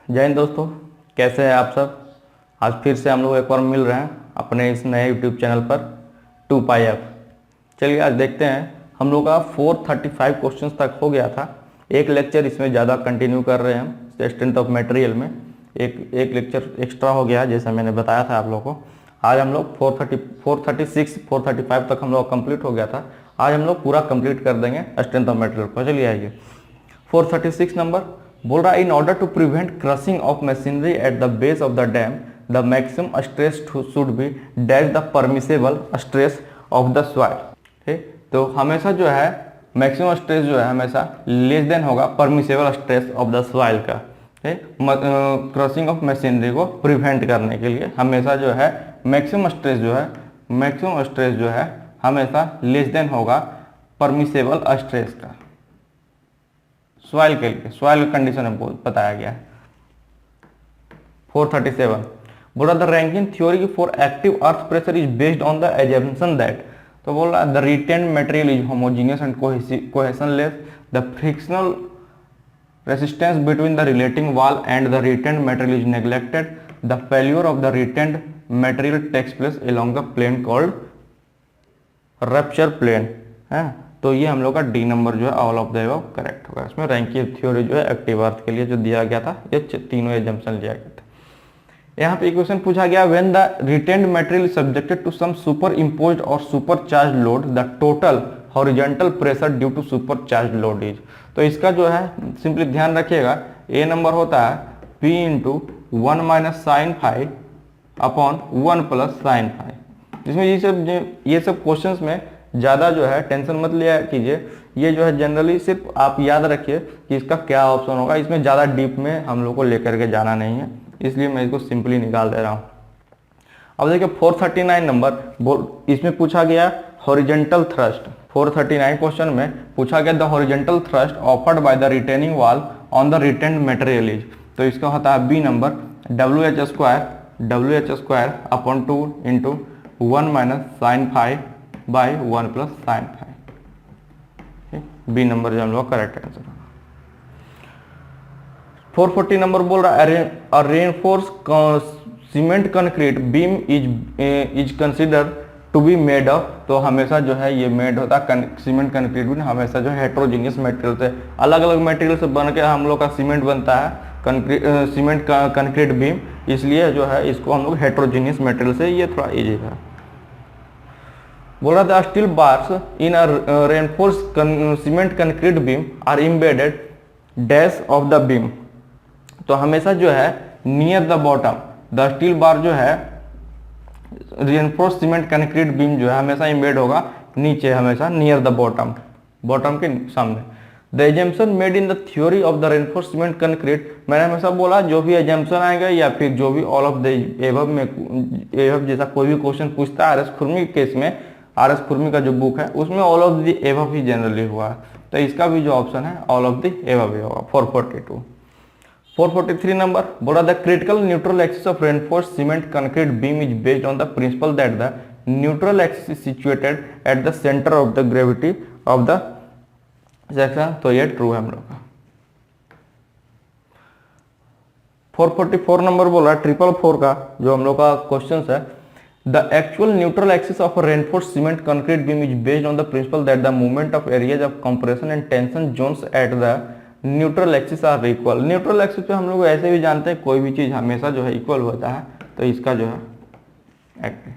जय हिंद दोस्तों, कैसे हैं आप सब। आज फिर से हम लोग एक बार मिल रहे हैं अपने इस नए यूट्यूब चैनल पर 2πf। चलिए आज देखते हैं। हम लोग का 435 क्वेश्चंस तक हो गया था। एक लेक्चर इसमें ज़्यादा कंटिन्यू कर रहे हैं हम स्ट्रेंथ ऑफ मटेरियल में। एक लेक्चर एक्स्ट्रा हो गया जैसा मैंने बताया था आप लोगों को। आज हम लोग 436 435 तक हम लोग कंप्लीट हो गया था। आज हम लोग पूरा कंप्लीट कर देंगे स्ट्रेंथ ऑफ मटेरियल को। चलिए आइए 436 नंबर बोल रहा है, in order to prevent crushing of machinery at the base of the dam the maximum stress should be dash the permissible stress of the soil. ठीक, तो हमेशा जो है मैक्सिमम स्ट्रेस जो है हमेशा लेस देन होगा permissible stress of the soil का। क्रशिंग ऑफ मशीनरी को प्रिवेंट करने के लिए हमेशा जो है मैक्सिमम स्ट्रेस जो है हमेशा लेस देन होगा परमिसेबल स्ट्रेस का सॉइल के लिए। सॉइल कंडीशन में बताया गया है। 437 बोला the Rankine theory for active earth pressure is based on the assumption that, तो बोल रहा है the retained material is homogeneous and cohesionless, the frictional resistance between the retaining wall and the retained material is neglected, the failure of the retained material takes place along the plane called rupture plane है। तो ये हम लोग का D number जो है all of the above correct होगा। इसमें रैंकिंग थ्योरी जो है एक्टिव अर्थ के लिए जो दिया गया था, ये तीनों एजम्पशन लिया गया था। यहाँ पे क्वेश्चन पूछा गया, when the retained material subjected to some super imposed और super charge load the total horizontal pressure due to super charge load is. तो इसका जो है सिंपली ध्यान रखिएगा, ए नंबर होता है P into 1 minus sine five upon 1 plus sine five. इसमें ये सब क्वेश्चंस में ज़्यादा जो है टेंशन मत लिया कीजिए। ये जो है जनरली सिर्फ आप याद रखिए कि इसका क्या ऑप्शन होगा। इसमें ज़्यादा डीप में हम लोग को लेकर के जाना नहीं है, इसलिए मैं इसको सिंपली निकाल दे रहा हूँ। अब देखिए 439 नंबर इसमें पूछा गया हॉरिजॉन्टल थ्रस्ट। 439 क्वेश्चन में पूछा गया the horizontal thrust offered by the retaining wall on the retained material is. तो इसका होता है B number WH square upon 2 into 1 minus sine five by 1 plus sine five. B number जो हम लोग करेक्ट आंसर। 440 नंबर बोल रहा है reinforce cement concrete beam is consider to be made of. तो हमेशा जो है ये मेड होता है सीमेंट कंक्रीट भी हमेशा जो है हेट्रोजीनियस मटेरियल से, अलग अलग मटेरियल से बन के हम लोग का सीमेंट बनता है, सीमेंट कंक्रीट बीम, इसलिए जो है इसको हम लोग हेट्रोजीनियस मटेरियल से, ये थोड़ा इजी है। बोला the steel bars in a reinforce cement concrete beam are embedded dash of the beam. तो हमेशा जो है near the bottom the steel bar जो है रेनफोर्स सीमेंट कंक्रीट बीम जो है हमेशा एम्बेड होगा नीचे, हमेशा नियर द बॉटम के सामने। The assumption made in the theory of the reinforce cement concrete, मैंने हमेशा बोला जो भी एजम्पशन आएगा या फिर जो भी ऑल ऑफ द एबव में एबव जैसा कोई भी क्वेश्चन पूछता है RS खुरमी के केस में, RS खुरमी का जो बुक है उसमें all of the above he generally हुआ है, तो इसका भी जो ऑप्शन है ऑल ऑफ द एबव ही होगा। 442 443 नंबर बोला the critical neutral axis of reinforce cement concrete beam is based on the principal that the neutral axis is situated at the centre of the gravity of the section. तो ये true है हम लोग का। 444 number बोला 444 का जो हम लोग का क्वेश्चन है, the actual neutral axis of a reinforced cement concrete beam is based on the principle that the movement of areas of compression and tension zones at the neutral axis are equal। neutral axis पे हम लोग ऐसे भी जानते हैं कोई भी चीज हमेशा जो है इक्वल होता है, तो इसका जो है एक्टिव।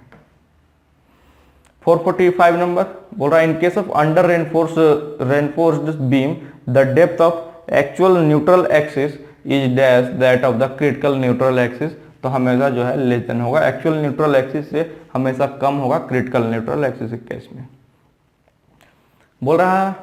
445 नंबर बोल रहा है in case of under reinforced beam the depth of actual neutral axis is dash that of the critical neutral axis. तो हमेशा जो है लेस देन होगा एक्चुअल न्यूट्रल एक्सिस से, हमेशा कम होगा क्रिटिकल न्यूट्रल एक्सिस के केस में। बोल रहा है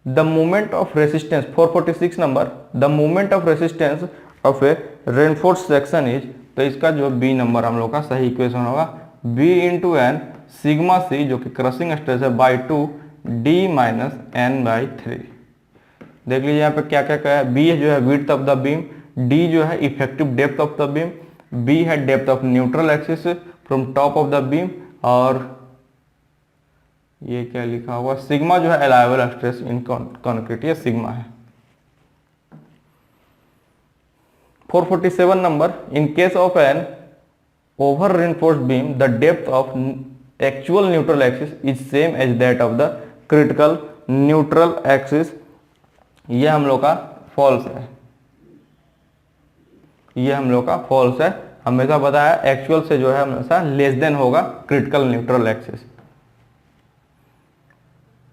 the movement of resistance 446 number the movement of resistance of A reinforce section is. तो इसका जो बी नंबर हम लोग का सही इक्वेशन होगा B into N sigma C जो कि क्रशिंग स्ट्रेस है by 2 D minus N by 3। देख लीजिए यहाँ पे क्या क्या क्या है, बी जो है width of the beam, D जो है effective depth of the beam, B है depth of neutral axis from top of the beam, और ये क्या लिखा हुआ सिग्मा जो है अलाइबल स्ट्रेस इन कंक्रीट, ये सिग्मा है। 447 number, in case of an over reinforced beam, the depth of actual neutral axis is same as that of the critical neutral axis. ये हम लोग का फॉल्स है, ये हम लोग का फॉल्स है। हमेशा बताया एक्चुअल से जो है हमेशा लेस देन होगा क्रिटिकल न्यूट्रल एक्सिस।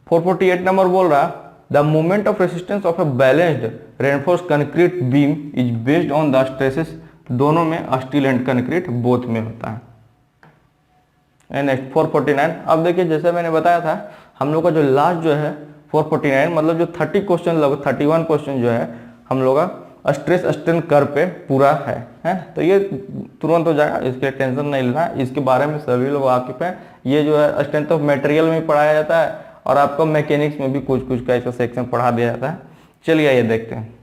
448 नंबर बोल रहा the movement of resistance of a balanced reinforce concrete beam is based on the stresses, दोनों में स्टील एंड कंक्रीट बोथ में होता है। नेक्स्ट 449। अब देखिए जैसे मैंने बताया था हम लोग का जो लास्ट जो है 449 मतलब जो 30 क्वेश्चन लगभग 31 क्वेश्चन जो है हम लोग का स्ट्रेस स्ट्रेन कर्व पे पूरा है तो ये तुरंत हो जाएगा, इसके टेंशन नहीं लेना, इसके बारे में सभी लोग वाकिफ हैं। ये जो है स्ट्रेंथ ऑफ मटेरियल में पढ़ाया जाता है और आपको मैकेनिक्स में भी कुछ कुछ का इसका सेक्शन पढ़ा दिया जाता है। चलिए ये देखते हैं।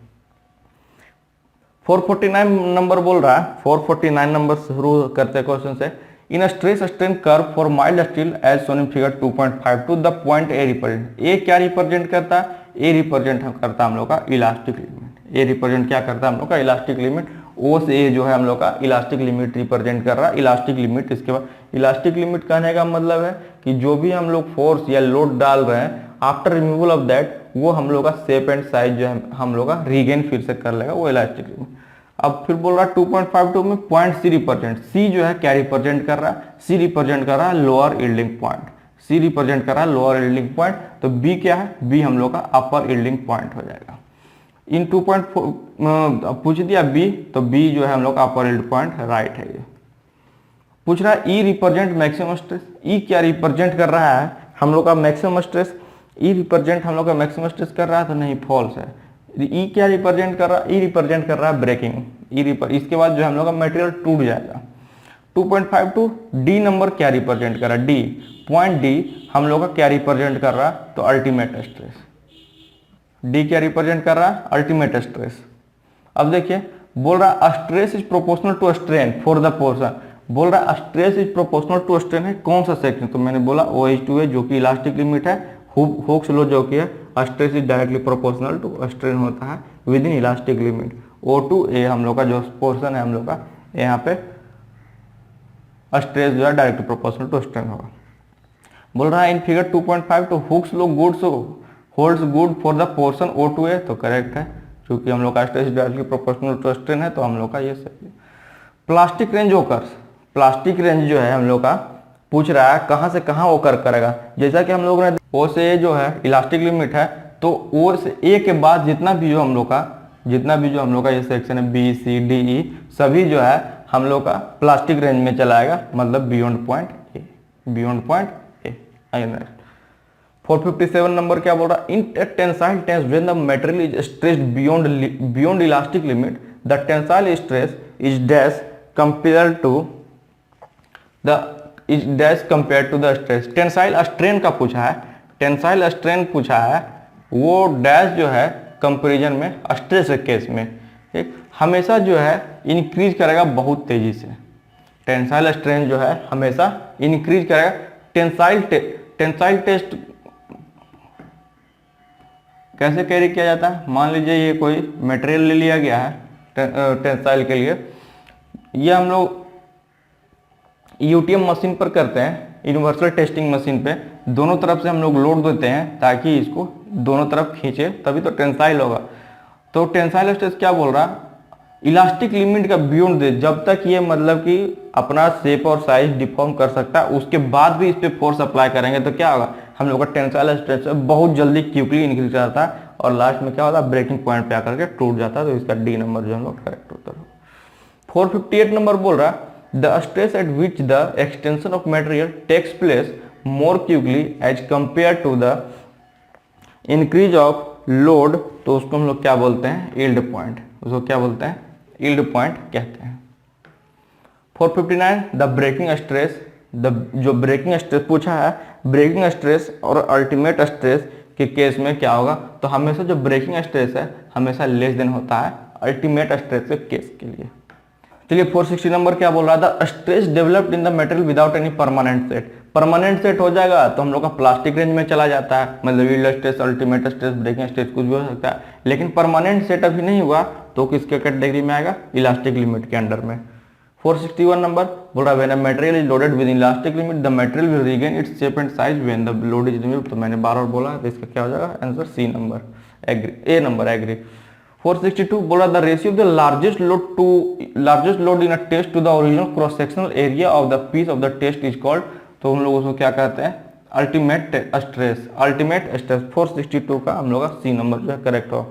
449 नंबर बोल रहा है, 449 नंबर शुरू करते हैं क्वेश्चन से। In a stress strain curve for mild steel as shown in figure 2.52 the point A represent, A क्या रिप्रेजेंट करता है? ए रिप्रेजेंट करता है हम लोग का इलास्टिक लिमिट। ए रिप्रेजेंट क्या करता है हम लोग का? Elastic limit. ओ से ए जो है हम लोग का इलास्टिक लिमिट रिप्रेजेंट कर रहा है, इलास्टिक लिमिट। इसके बाद इलास्टिक लिमिट कहने का मतलब है कि जो भी हम लोग फोर्स या लोड डाल रहे हैं आफ्टर रिमूवल ऑफ दैट वो हम लोग का शेप एंड साइज जो है हम लोग का रीगेन फिर से कर लेगा, वो इलास्टिक लिमिट। अब फिर बोल रहा है 2.52 में पॉइंट सी रिप्रेजेंट, सी जो है क्या रिप्रेजेंट कर रहा है? सी रिप्रेजेंट कर रहा है लोअर यील्डिंग पॉइंट, सी रिप्रेजेंट कर रहा है लोअर यील्डिंग पॉइंट। तो बी क्या है? बी हम लोग का अपर यील्डिंग पॉइंट हो जाएगा। इन 2.4 पूछ दिया बी, तो बी जो है हम लोग का अपर यील्ड पॉइंट राइट है। ये पूछ रहा है ई रिप्रेजेंट मैक्सिमम स्ट्रेस, ई क्या रिप्रेजेंट कर रहा है हम लोग का? Maximum stress. ई रिप्रेजेंट हम लोग का मैक्सिमम स्ट्रेस कर रहा है तो नहीं, फॉल्स है। ई क्या रिप्रेजेंट कर रहा है? ई रिप्रेजेंट कर रहा है ब्रेकिंग। इसके बाद जो है हम लोग का मटेरियल टूट जाएगा। 2.52 डी नंबर क्या रिप्रेजेंट कर रहा है? डी पॉइंट डी हम लोग का क्या रिप्रेजेंट कर रहा है? तो अल्टीमेट स्ट्रेस। डी क्या रिप्रेजेंट कर रहा है? Ultimate stress. अब देखिए बोल रहा है stress is proportional to strain for the portion, बोल रहा है stress is proportional to strain है कौन सा सेक्शन? तो मैंने बोला OH2 है जो कि इलास्टिक लिमिट है। हुक्स लॉ जो कि है stress is directly proportional to strain होता है with in elastic limit. O2A हम लोग का जो पोर्शन है हम लोग का यहाँ पे स्ट्रेस जो है डायरेक्टली प्रोपोर्शनल टू स्ट्रेन होगा। बोल रहा है in figure 2.52 Hooke's law goods holds good for the portion O2A, तो करेक्ट है क्योंकि हम लोग का stress directly proportional to strain है तो हम लोग का ये सही है। Plastic range occurs, plastic range जो है हम लोग का पूछ रहा है कहाँ से कहाँ ओकर करेगा। जैसा कि हम लोग ने O से A जो है इलास्टिक लिमिट है तो O से A के बाद जितना भी जो हम लोग का ये सेक्शन है B C D E सभी जो है हम लोग का प्लास्टिक रेंज में चलाएगा, मतलब beyond point A, beyond point A। 457 number क्या बोल रहा है? In tensile test when the material is stressed beyond elastic limit the tensile stress is dash compare to the stress. Tensile strain का पूछा है, टेंसाइल स्ट्रेन पूछा है, वो डैश जो है कंपेरिजन में स्ट्रेस के केस में ठीक हमेशा जो है इंक्रीज करेगा बहुत तेजी से। टेंसाइल स्ट्रेन जो है हमेशा इंक्रीज करेगा। टेंसाइल टेस्ट कैसे कैरी किया जाता है? मान लीजिए ये कोई मटेरियल ले लिया गया है टेंसाइल के लिए, ये हम लोग यूटीएम मशीन पर करते हैं, यूनिवर्सल टेस्टिंग मशीन पे दोनों तरफ से हम लोग लोड देते हैं ताकि इसको दोनों तरफ खींचे तभी तो टेंसाइल होगा। तो टेंसाइल स्ट्रेस क्या बोल रहा है? इलास्टिक लिमिट का बियॉन्ड दे, जब तक ये मतलब कि अपना शेप और साइज डिफॉर्म कर सकता है उसके बाद भी इस पर फोर्स अप्लाई करेंगे तो क्या होगा? हम लोग का टेंसाइल स्ट्रेस बहुत जल्दी क्विकली इंक्रीज जाता है और लास्ट में क्या होता है? ब्रेकिंग पॉइंट पे आकर के टूट जाता है। तो इसका डी नंबर जो हम लोग करेक्ट होता है। 458 नंबर बोल रहा है the stress at which the extension of material takes place more quickly as compare to the increase of load, तो उसको हम लोग क्या बोलते हैं? Yield point. उसको क्या बोलते हैं? यील्ड पॉइंट कहते हैं। 459 द ब्रेकिंग स्ट्रेस, जो ब्रेकिंग स्ट्रेस पूछा है, ब्रेकिंग स्ट्रेस और अल्टीमेट स्ट्रेस के केस में क्या होगा? तो हमेशा जो ब्रेकिंग स्ट्रेस है हमेशा लेस देन होता है अल्टीमेट स्ट्रेस के केस के लिए। चलिए 460 नंबर क्या बोल रहा था? Stress developed in the material without any permanent set. Permanent set हो जाएगा तो हम लोग का प्लास्टिक रेंज में चला जाता है, मतलब yield stress, ultimate stress, breaking stress कुछ भी हो सकता है। लेकिन परमानेंट सेट अभी नहीं हुआ तो किसके कैटेगरी में आएगा, इलास्टिक लिमिट के अंडर में। 461 नंबर बोल रहा है when a material is loaded with in elastic limit the material will regain its shape and size when the load is removed. तो मैंने बार बार बोला तो इसका क्या हो जाएगा answer C number, agree, A number agree. 462 बोल रहा the ratio of the largest load in a test to the original cross sectional area of the piece of the test is called. तो हम लोग उसको क्या कहते हैं, अल्टीमेट स्ट्रेस, अल्टीमेट स्ट्रेस। 462 का हम लोग का सी नंबर जो है करेक्ट हो।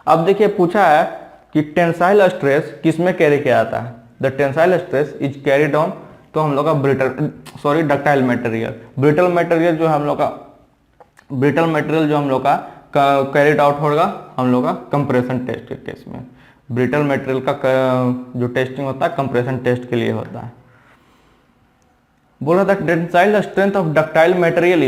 अब देखिए पूछा है कि टेंसाइल स्ट्रेस किस में कैरी किया जाता है, the tensile stress is carried on, तो हम लोग का डक्टाइल मटेरियल, ब्रिटल मटेरियल जो हम लोग का कैरिड आउट होगा हम लोग का कंप्रेशन टेस्ट के केस में। ब्रिटल मटेरियल का जो टेस्टिंग होता है कंप्रेशन टेस्ट के लिए होता है। बोला the tensile strength of ductile material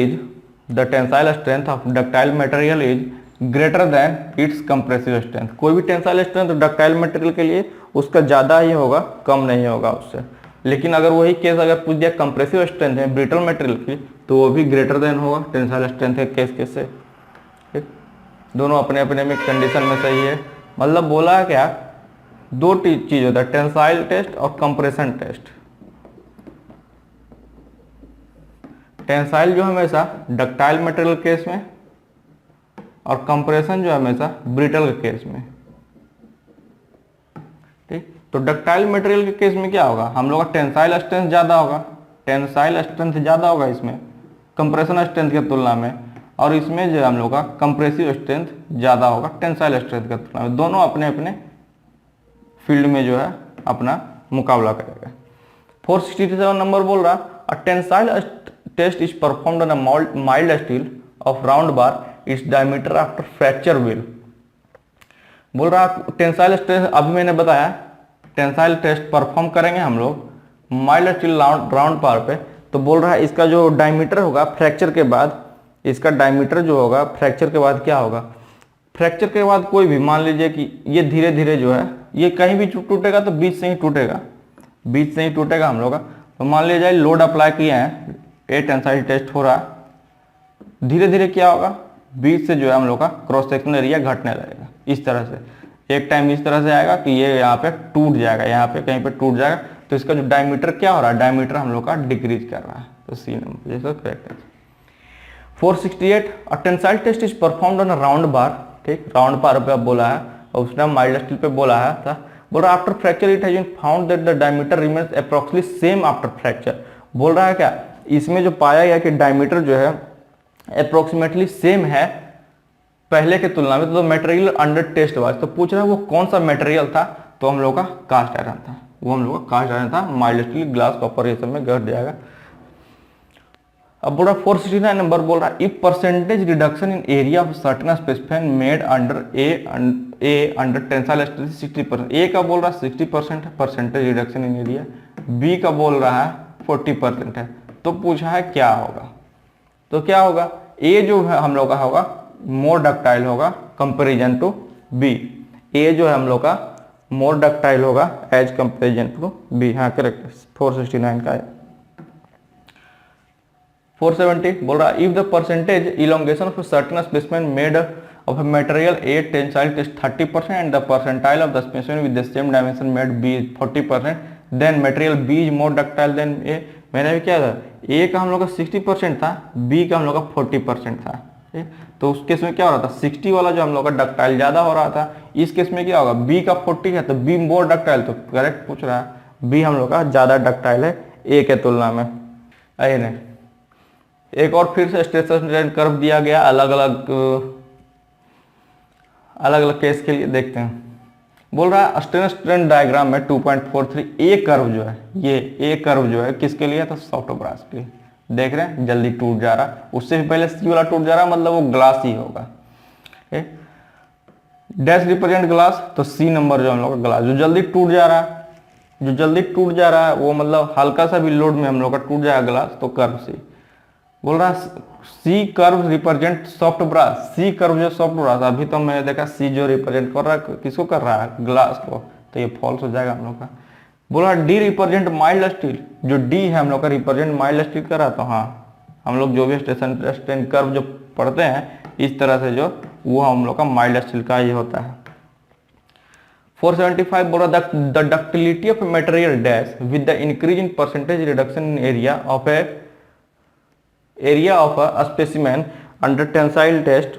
is greater than it's compressive strength. कोई भी टेंसाइल स्ट्रेंथ डक्टाइल मटेरियल के लिए उसका ज्यादा ही होगा, कम नहीं होगा उससे। लेकिन अगर वही केस अगर पूछ दिया कंप्रेसिव स्ट्रेंथ है ब्रिटल मटेरियल की, तो वो भी ग्रेटर देन होगा टेंसाइल स्ट्रेंथ के केस से। दोनों अपने अपने में कंडीशन में सही है। मतलब बोला क्या, दो चीज होता है, टेंसाइल टेस्ट और कंप्रेशन टेस्ट। टेंसाइल जो हमेशा डक्टाइल मटेरियल केस में और कंप्रेशन जो हमेशा ब्रिटल के केस में। ठीक, तो डक्टाइल मटेरियल के केस में क्या होगा, हम लोग का टेंसाइल स्ट्रेंथ ज्यादा होगा, टेंसाइल स्ट्रेंथ ज्यादा होगा इसमें कंप्रेशन स्ट्रेंथ की तुलना में, और इसमें जो हम लोग का कंप्रेसिव स्ट्रेंथ ज्यादा होगा टेंसाइल स्ट्रेंथ की तुलना में। दोनों अपने अपने फील्ड में जो है अपना मुकाबला करेगा। 467 नंबर बोल रहा a tensile test is performed on a mild steel of round bar, its diameter after fracture will. बोल रहा टेंसाइल टेस्ट, अभी मैंने बताया टेंसाइल टेस्ट परफॉर्म करेंगे हम लोग माइल्ड स्टील राउंड बार पे। तो बोल रहा है इसका जो डायमीटर होगा फ्रैक्चर के बाद, इसका डायमीटर जो होगा फ्रैक्चर के बाद क्या होगा, फ्रैक्चर के बाद कोई भी मान लीजिए कि ये धीरे धीरे जो है ये कहीं भी टूटेगा तो बीच से ही टूटेगा, बीच से ही टूटेगा हम लोग का। तो मान लीजिए जाए लोड अप्लाई किए हैं, ए टेंसाइल टेस्ट हो रहा है, धीरे धीरे क्या होगा बीच से जो है हम लोग का क्रॉस सेक्शनल एरिया घटने लगेगा इस तरह से। एक टाइम इस तरह से आएगा कि ये यहाँ पे टूट जाएगा, यहाँ पे कहीं पे टूट जाएगा, तो इसका जो डायमीटर क्या हो रहा है, डायमीटर हम लोग का डिक्रीज कर रहा है। तो सी नंबर जैसा करेक्ट है। 468 a tensile test is performed on a round bar. ठीक, राउंड बार पे अब बोला है और उसने माइल्ड स्टील पे बोला है था। बोल रहा after fracture it has been found that the diameter remains approximately same after fracture. बोल रहा है क्या, इसमें जो पाया गया कि डायमीटर जो है अप्रोक्सीमेटली सेम है पहले के तुलना में। तो मटेरियल अंडर टेस्ट वाज, तो पूछ रहा है वो कौन सा मटेरियल था, तो हम लोग का कास्ट आयरन था, वो हम लोग का कास्ट आयरन था। माइल्ड स्टील ग्लास कॉपर ये सब में घट जाएगा। अब बोल रहा 469 नंबर बोल रहा है if percentage reduction in area of certain specific made under a under tensile stress 60%। A का बोल रहा है 60% है percentage reduction in area, B का बोल रहा है 40% है। तो पूछा है क्या होगा, तो क्या होगा, ए जो है हम लोग का होगा मोर डक्टाइल होगा कंपेरिजन टू बी। ए जो है हम लोग का मोर डक्टाइल होगा एज कंपेरिजन टू बी। हाँ करेक्ट, 469 का है। 470 बोल रहा if the percentage elongation of certain specimen made of material A tensile test 30% and the percentile of the specimen with the same dimension made B 40%, then material B is more ductile than A. मैंने भी क्या था, ए का हम लोग का 60% था, B का हम लोग का 40% था। तो उस केस में क्या हो रहा था, 60 वाला जो हम लोग का डक्टाइल ज्यादा हो रहा था। इस केस में क्या होगा, बी का 40 है तो बी मोर डक्टाइल, तो करेक्ट पूछ रहा है बी हम लोग का ज्यादा डक्टाइल है ए के तुलना में। आइए नहीं, एक और फिर से स्ट्रेस स्ट्रेन कर्व दिया गया अलग अलग केस के लिए, देखते हैं। बोल रहा है स्ट्रेन स्ट्रेन डायग्राम में 2.43 ए कर्व जो है, ये ए कर्व जो है किसके लिए, तो सॉफ्ट ब्रास के लिए। देख रहे हैं जल्दी टूट जा रहा, उससे भी पहले सी वाला टूट जा रहा, मतलब वो ग्लास ही होगा। डैश रिप्रेजेंट ग्लास, तो सी नंबर जो हम लोग का ग्लास जो जल्दी टूट जा रहा है, जो जल्दी टूट जा रहा है वो मतलब हल्का सा भी लोड में हम लोग का टूट जाएगा ग्लास, तो कर्व सी। बोल रहा C curve represent soft brass, C curve जो सॉफ्ट ब्रास, अभी तो मैंने देखा सी जो रिप्रेजेंट कर रहा है किसको कर रहा है, ग्लास को, तो ये फॉल्स हो जाएगा हम लोग का। बोला डी रिप्रेजेंट माइल्ड स्टील, जो डी है हम लोग का रिप्रेजेंट माइल्ड स्टील कर रहा, तो हाँ हम लोग जो भी स्ट्रेन कर्व जो पढ़ते हैं इस तरह से जो, वो हम लोग का माइल्ड स्टील का ये होता है। 475 बोला the ductility of material dash with the increase in percentage reduction in area of a specimen under tensile test,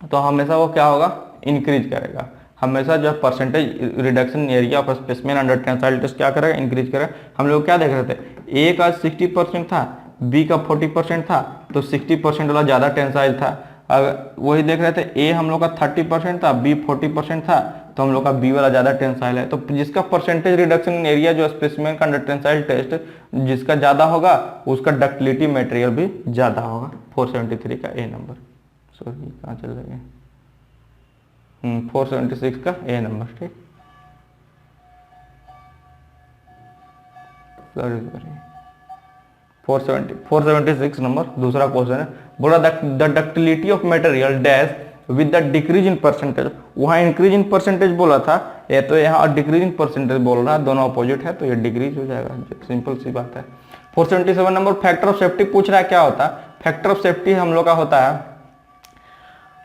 तो हमेशा वो क्या होगा, इंक्रीज करेगा। हमेशा जो percentage reduction area of specimen under tensile test क्या करेगा, इंक्रीज करेगा। हम लोग क्या देख रहे थे, ए का 60% था, बी का 40% था, तो 60% वाला ज़्यादा टेंसाइल था। अगर वही देख रहे थे, ए हम लोग का 30% था, बी 40% था, तो हम लोग का बी वाला ज़्यादा टेंसाइल है। तो जिसका परसेंटेज रिडक्शन इन एरिया जो स्पेसिमेन का अंडर टेंसाइल टेस्ट जिसका ज़्यादा होगा उसका डक्टिलिटी मटेरियल भी ज़्यादा होगा। 473 का ए नंबर, सॉरी कहाँ चल रहे हैं, 476 का ए नंबर, ठीक। सॉरी 476 नंबर दूसरा क्वेश्चन है। बोला the ductility of material dash with the decrease in percentage, वहाँ इंक्रीज इन परसेंटेज बोला था, ये तो यहाँ डिक्रीज इन परसेंटेज बोल रहा है, दोनों अपोजिट है तो ये डिक्रीज हो जाएगा, सिंपल सी बात है। 477 नंबर फैक्टर ऑफ सेफ्टी पूछ रहा है, क्या होता है फैक्टर ऑफ सेफ्टी, हम लोग का होता है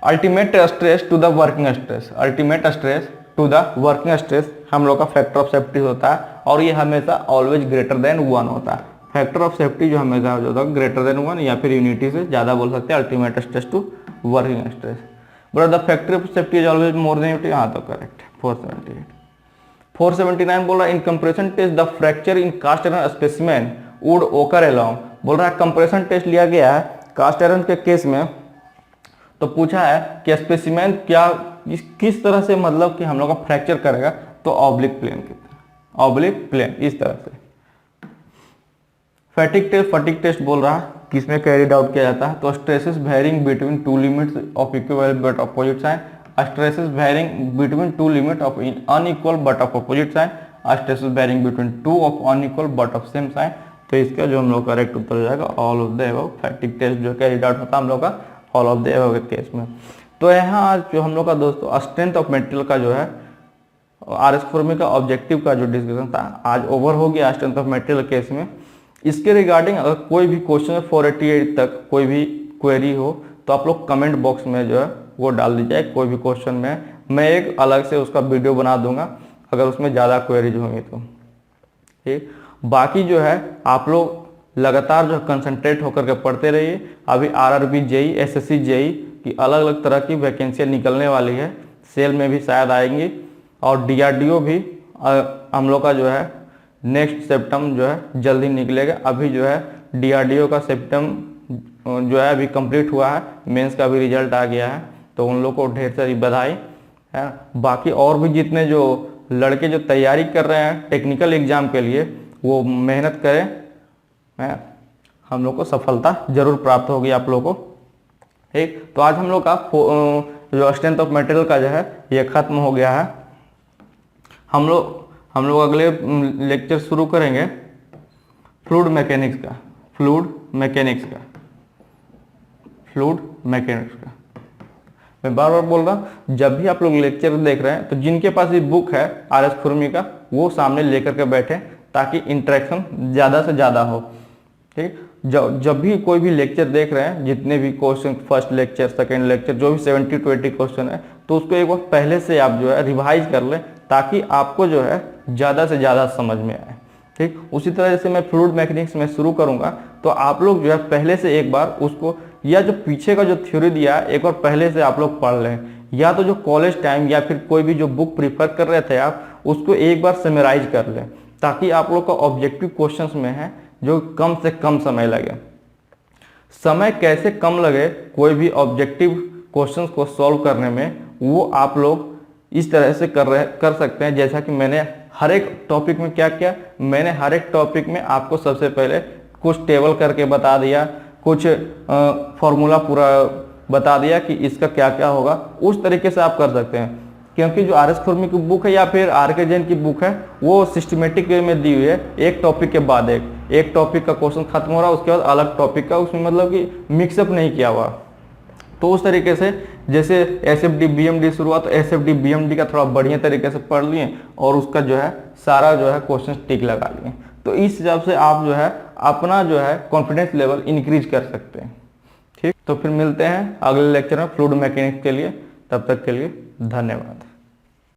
ultimate stress to the working stress, ultimate stress to the working stress हम लोग का फैक्टर ऑफ सेफ्टी होता है, और ये हमेशा ऑलवेज ग्रेटर देन 1 होता है। फैक्टर ऑफ सेफ्टी जो हमेशा होता है ग्रेटर देन 1 या फिर यूनिटी से ज़्यादा बोल सकते हैं, ultimate stress to working stress. But the factor of safety is always more than unity, हाँ तो करेक्ट। 478 479 बोल रहा है in compression test the fracture in cast iron specimen would occur along, बोल रहा है कंप्रेशन टेस्ट लिया गया है कास्ट आयरन के केस में, तो पूछा है कि स्पेसिमेन क्या किस तरह से मतलब कि हम लोग का फ्रैक्चर करेगा, तो ऑब्लिक प्लेन की तरह, ऑब्लिक प्लेन इस तरह से। फटीग टेस्ट बोल रहा है किसमें कैरिड आउट किया जाता है, तो stresses varying between two limits of equal but opposite sign, stresses varying between two limit of unequal but of opposite sign, stresses varying between two of unequal but of same sign, तो इसका जो हम लोग correct उत्तर हो जाएगा all of the above. Fatigue test जो carried out होता है हम लोग का ऑल ऑफ द अबव के केस में। तो यहाँ जो हम लोग का दोस्तों स्ट्रेंथ ऑफ मटेरियल का जो है आरएस फॉर्मी का ऑब्जेक्टिव का जो डिस्कशन था आज ओवर हो गया स्ट्रेंथ ऑफ मटेरियल केस में। इसके रिगार्डिंग अगर कोई भी क्वेश्चन 488 तक कोई भी क्वेरी हो तो आप लोग कमेंट बॉक्स में जो है वो डाल दीजिए, कोई भी क्वेश्चन में मैं एक अलग से उसका वीडियो बना दूंगा अगर उसमें ज़्यादा क्वेरीज होंगी तो, ठीक। बाकी जो है आप लोग लगातार जो कंसंट्रेट होकर के पढ़ते रहिए। अभी आरआरबी जेई एसएससी जेई की अलग अलग तरह की वैकेंसियाँ निकलने वाली है, सेल में भी शायद आएंगी, और डीआरडीओ भी हम लोग का जो है नेक्स्ट सेप्टम जो है जल्दी निकलेगा। अभी जो है डीआरडीओ का सेप्टम जो है अभी कंप्लीट हुआ है, मेंस का भी रिजल्ट आ गया है, तो उन लोग को ढेर सारी बधाई है। बाकी और भी जितने जो लड़के जो तैयारी कर रहे हैं टेक्निकल एग्जाम के लिए वो मेहनत करें, है हम लोग को सफलता जरूर प्राप्त होगी आप लोगों को, ठीक। तो आज हम लोग का जो स्ट्रेंथ ऑफ मटेरियल का जो है ये खत्म हो गया है। हम लोग अगले लेक्चर शुरू करेंगे फ्लूइड मैकेनिक्स का, फ्लूइड मैकेनिक्स का। मैं बार बार बोल रहा हूँ जब भी आप लोग लेक्चर देख रहे हैं तो जिनके पास ये बुक है आरएस फॉर्मी का वो सामने लेकर के बैठे ताकि इंटरेक्शन ज़्यादा से ज़्यादा हो, ठीक। जब भी कोई भी लेक्चर देख रहे हैं, जितने भी question first lecture second lecture जो भी 70 to 80 क्वेश्चन है, तो उसको एक बार पहले से आप जो है रिवाइज कर लें ताकि आपको जो है ज़्यादा से ज़्यादा समझ में आए, ठीक। उसी तरह जैसे मैं फ्लूइड मैकेनिक्स में शुरू करूँगा तो आप लोग जो है पहले से एक बार उसको या जो पीछे का जो थ्योरी दिया है एक बार पहले से आप लोग पढ़ लें, या तो जो कॉलेज टाइम या फिर कोई भी जो बुक प्रीफर कर रहे थे आप उसको एक बार समराइज कर लें ताकि आप लोग का ऑब्जेक्टिव क्वेश्चंस में है जो कम से कम समय लगे। समय कैसे कम लगे कोई भी ऑब्जेक्टिव क्वेश्चंस को सॉल्व करने में, वो आप लोग इस तरह से कर सकते हैं। जैसा कि मैंने हर एक टॉपिक में क्या किया, मैंने हर एक टॉपिक में आपको सबसे पहले कुछ टेबल करके बता दिया, कुछ फॉर्मूला पूरा बता दिया कि इसका क्या क्या होगा। उस तरीके से आप कर सकते हैं, क्योंकि जो आरएस फॉर्मी की बुक है या फिर आरके जैन की बुक है वो सिस्टमेटिक वे में दी हुई है, एक टॉपिक के बाद एक टॉपिक का क्वेश्चन खत्म हो रहा है उसके बाद अलग टॉपिक का, उसमें मतलब कि मिक्सअप नहीं किया हुआ। तो उस तरीके से जैसे एसएफडी बीएमडी शुरू हुआ तो एसएफडी बीएमडी का थोड़ा बढ़िया तरीके से पढ़ लिए और उसका जो है सारा जो है क्वेश्चन टिक लगा लिए। तो इस हिसाब से आप जो है अपना जो है कॉन्फिडेंस लेवल इंक्रीज कर सकते हैं, ठीक। तो फिर मिलते हैं अगले लेक्चर में फ्लूइड मैकेनिक्स के लिए, तब तक के लिए धन्यवाद।